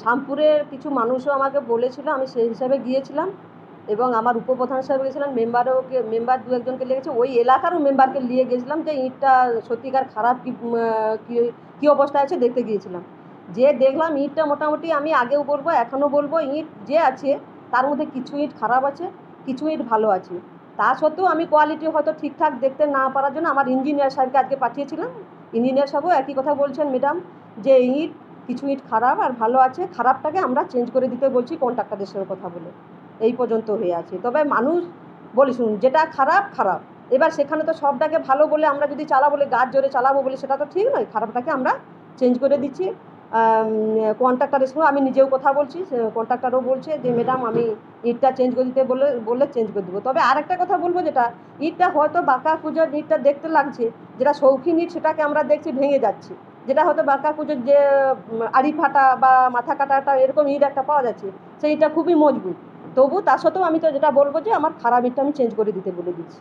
শ্যামপুরের কিছু মানুষও আমাকে বলেছিল, আমি সেই হিসাবে গিয়েছিলাম এবং আমার উপপ্রধান সাহেব গেছিলেন, মেম্বার দু একজনকে লেগেছে, ওই এলাকারও মেম্বারকে নিয়ে গেছিলাম যে ইঁটটা সত্যিকার খারাপ কী অবস্থায় আছে দেখতে গিয়েছিলাম। যে দেখলাম ইঁটটা মোটামুটি, আমি আগেও বলবো এখনও বলবো, ইঁট যে আছে তার মধ্যে কিছু ইঁট খারাপ আছে, কিছু ইঁট ভালো আছে। তা সত্ত্বেও আমি কোয়ালিটি হয়তো ঠিকঠাক দেখতে না পারার জন্য আমার ইঞ্জিনিয়ার সাহেবকে আজকে পাঠিয়েছিলাম। ইঞ্জিনিয়ার সাহেবও একই কথা বলছেন, ম্যাডাম, যে ইঁট কিছু ইঁট খারাপ আর ভালো আছে, খারাপটাকে আমরা চেঞ্জ করে দিতে বলছি কন্ট্রাক্টরের সঙ্গে কথা বলে। এই পর্যন্ত হয়ে আছে। তবে মানুষ বলি শুনুন, যেটা খারাপ খারাপ, এবার সেখানে তো সবটাকে ভালো বলে আমরা যদি চালাবো, বলে গাছ জোরে চালাবো বলে, সেটা তো ঠিক নয়। খারাপটাকে আমরা চেঞ্জ করে দিচ্ছি। কন্ট্রাক্টরের সঙ্গে আমি নিজেও কথা বলছি, কন্ট্রাক্টরও বলছে যে ম্যাডাম আমি ইঁটটা চেঞ্জ করে দিতে বললে চেঞ্জ করে দেবো। তবে আরেকটা কথা বলবো, যেটা ইঁটটা হয়তো বাঁকা কুঁজোর ইঁটটা দেখতে লাগছে, যেটা শৌখিন ইঁট সেটাকে আমরা দেখছি ভেঙে যাচ্ছে, যেটা হয়তো বাঁকা কুঁজোর যে আড়ি ফাটা বা মাথা কাটাটা এরকম ইঁট একটা পাওয়া যাচ্ছে, সেইটা খুবই মজবুত। তবু তা সত্ত্বেও আমি তো যেটা বলবো যে আমার খারাপ ইঁটটা আমি চেঞ্জ করে দিতে বলে দিচ্ছি।